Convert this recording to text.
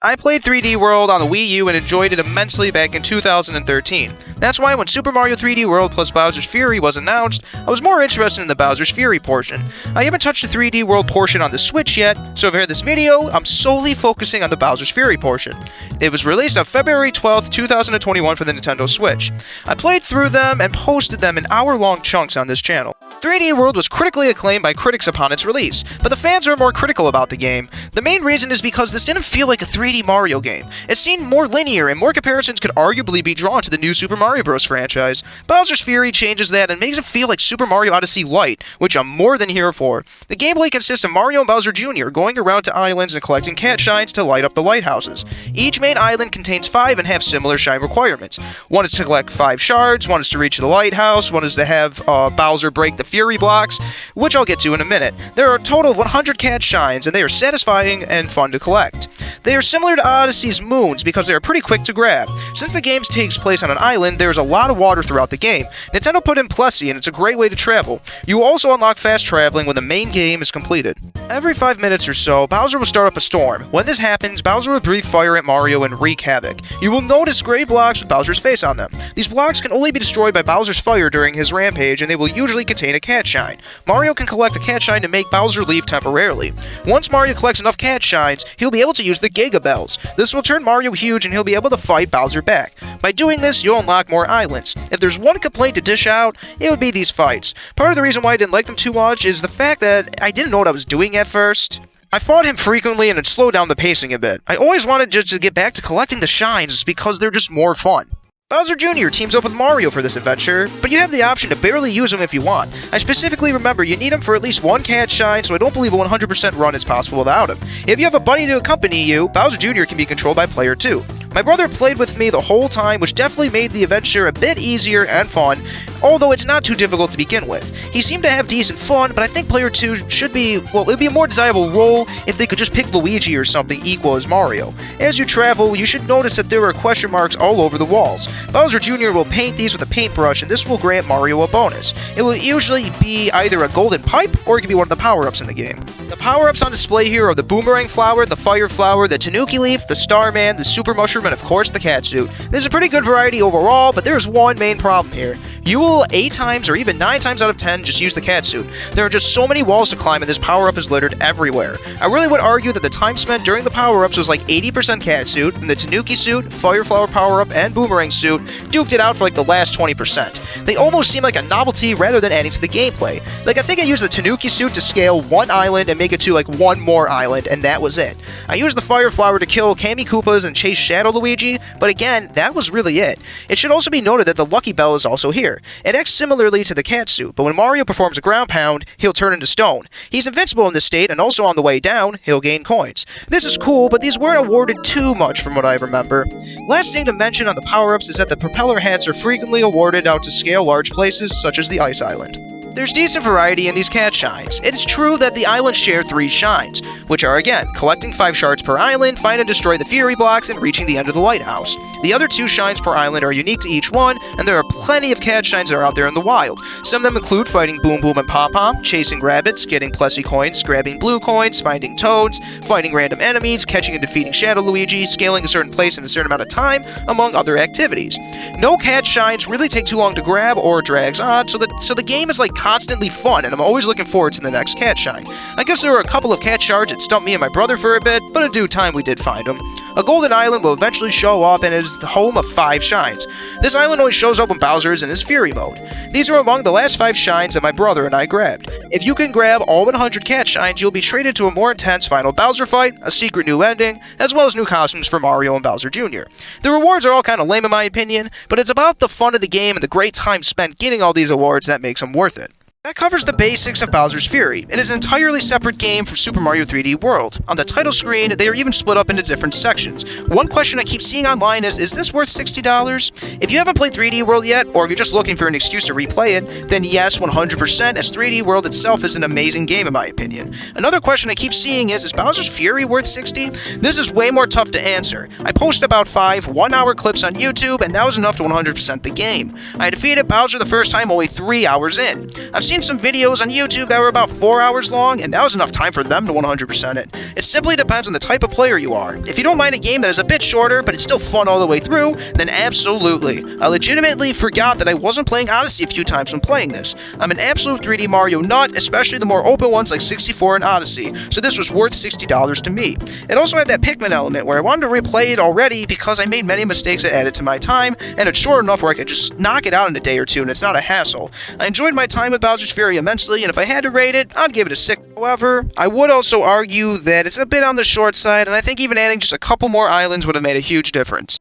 I played 3D World on the Wii U and enjoyed it immensely back in 2013. That's why when Super Mario 3D World plus Bowser's Fury was announced, I was more interested in the Bowser's Fury portion. I haven't touched the 3D World portion on the Switch yet, so for this video, I'm solely focusing on the Bowser's Fury portion. It was released on February 12th, 2021 for the Nintendo Switch. I played through them and posted them in hour-long chunks on this channel. 3D World was critically acclaimed by critics upon its release, but the fans are more critical about the game. The main reason is because this didn't feel like a 3D Mario game. It seemed more linear, and more comparisons could arguably be drawn to the new Super Mario Bros. Franchise. Bowser's Fury changes that and makes it feel like Super Mario Odyssey Light, which I'm more than here for. The gameplay consists of Mario and Bowser Jr. going around to islands and collecting cat shines to light up the lighthouses. Each main island contains 5 and have similar shine requirements. One is to collect 5 shards, one is to reach the lighthouse, one is to have Bowser break the Fury blocks, which I'll get to in a minute. There are a total of 100 cat shines, and they are satisfying and fun to collect. They are similar to Odyssey's moons because they are pretty quick to grab. Since the game takes place on an island, there is a lot of water throughout the game. Nintendo put in Plessy, and it's a great way to travel. You will also unlock fast traveling when the main game is completed. Every 5 minutes or so, Bowser will start up a storm. When this happens, Bowser will breathe fire at Mario and wreak havoc. You will notice gray blocks with Bowser's face on them. These blocks can only be destroyed by Bowser's fire during his rampage, and they will usually contain a cat shine. Mario can collect a cat shine to make Bowser leave temporarily. Once Mario collects enough cat shines, he'll be able to use the Giga Bells. This will turn Mario huge and he'll be able to fight Bowser back. By doing this, you'll unlock more islands. If there's one complaint to dish out, it would be these fights. Part of the reason why I didn't like them too much is the fact that I didn't know what I was doing at first. I fought him frequently and it slowed down the pacing a bit. I always wanted just to get back to collecting the shines because they're just more fun. Bowser Jr. teams up with Mario for this adventure, but you have the option to barely use him if you want. I specifically remember you need him for at least 1 cat shine, so I don't believe a 100% run is possible without him. If you have a buddy to accompany you, Bowser Jr. can be controlled by player 2. My brother played with me the whole time, which definitely made the adventure a bit easier and fun, although it's not too difficult to begin with. He seemed to have decent fun, but I think player 2 should be, well, it would be a more desirable role if they could just pick Luigi or something equal as Mario. As you travel, you should notice that there are question marks all over the walls. Bowser Jr. will paint these with a paintbrush, and this will grant Mario a bonus. It will usually be either a golden pipe, or it could be one of the power-ups in the game. The power-ups on display here are the Boomerang Flower, the Fire Flower, the Tanuki Leaf, the Starman, the Super Mushroom, and of course the Cat Suit. There's a pretty good variety overall, but there's one main problem here. You will 8 times or even 9 times out of 10 just use the Cat Suit. There are just so many walls to climb and this power-up is littered everywhere. I really would argue that the time spent during the power-ups was like 80% Cat Suit, and the Tanuki Suit, Fire Flower power-up, and Boomerang Suit duked it out for like the last 20%. They almost seem like a novelty rather than adding to the gameplay. Like, I think I used the Tanuki Suit to scale 1 island and make it to like 1 more island, and that was it. I used the Fire Flower to kill Kami Koopas and chase Shadow Luigi, but again, that was really it. It should also be noted that the Lucky Bell is also here. It acts similarly to the Cat Suit, but when Mario performs a ground pound, he'll turn into stone. He's invincible in this state, and also on the way down, he'll gain coins. This is cool, but these weren't awarded too much from what I remember. Last thing to mention on the power-ups is that the Propeller Hats are frequently awarded out to scale large places, such as the Ice Island. There's decent variety in these cat shines. It is true that the islands share 3 shines, which are again, collecting 5 shards per island, find and destroy the Fury blocks, and reaching the end of the lighthouse. The other 2 shines per island are unique to each one, and there are plenty of cat shines that are out there in the wild. Some of them include fighting Boom Boom and Pom Pom, chasing rabbits, getting Plessy coins, grabbing blue coins, finding toads, fighting random enemies, catching and defeating Shadow Luigi, scaling a certain place in a certain amount of time, among other activities. No cat shines really take too long to grab or drags on, so the game is like constantly fun, and I'm always looking forward to the next cat shine. I guess there were a couple of cat shards that stumped me and my brother for a bit, but in due time we did find them. A golden island will eventually show up and is the home of 5 shines. This island only shows up when Bowser is in his Fury mode. These are among the last 5 shines that my brother and I grabbed. If you can grab all 100 cat shines, you'll be traded to a more intense final Bowser fight, a secret new ending, as well as new costumes for Mario and Bowser Jr. The rewards are all kind of lame in my opinion, but it's about the fun of the game and the great time spent getting all these awards that makes them worth it. That covers the basics of Bowser's Fury. It is an entirely separate game from Super Mario 3D World. On the title screen, they are even split up into different sections. One question I keep seeing online is this worth $60? If you haven't played 3D World yet, or if you're just looking for an excuse to replay it, then yes, 100%, as 3D World itself is an amazing game in my opinion. Another question I keep seeing is Bowser's Fury worth $60? This is way more tough to answer. I posted about 5 one-hour clips on YouTube, and that was enough to 100% the game. I defeated Bowser the first time only 3 hours in. I've seen some videos on YouTube that were about 4 hours long, and that was enough time for them to 100% it. It simply depends on the type of player you are. If you don't mind a game that is a bit shorter, but it's still fun all the way through, then absolutely. I legitimately forgot that I wasn't playing Odyssey a few times when playing this. I'm an absolute 3D Mario nut, especially the more open ones like 64 and Odyssey, so this was worth $60 to me. It also had that Pikmin element where I wanted to replay it already because I made many mistakes that added to my time, and it's short enough where I could just knock it out in a day or two, and it's not a hassle. I enjoyed my time with Bowser's Fury immensely, and if I had to rate it, I'd give it a 6. However, I would also argue that it's a bit on the short side, and I think even adding just a couple more islands would have made a huge difference.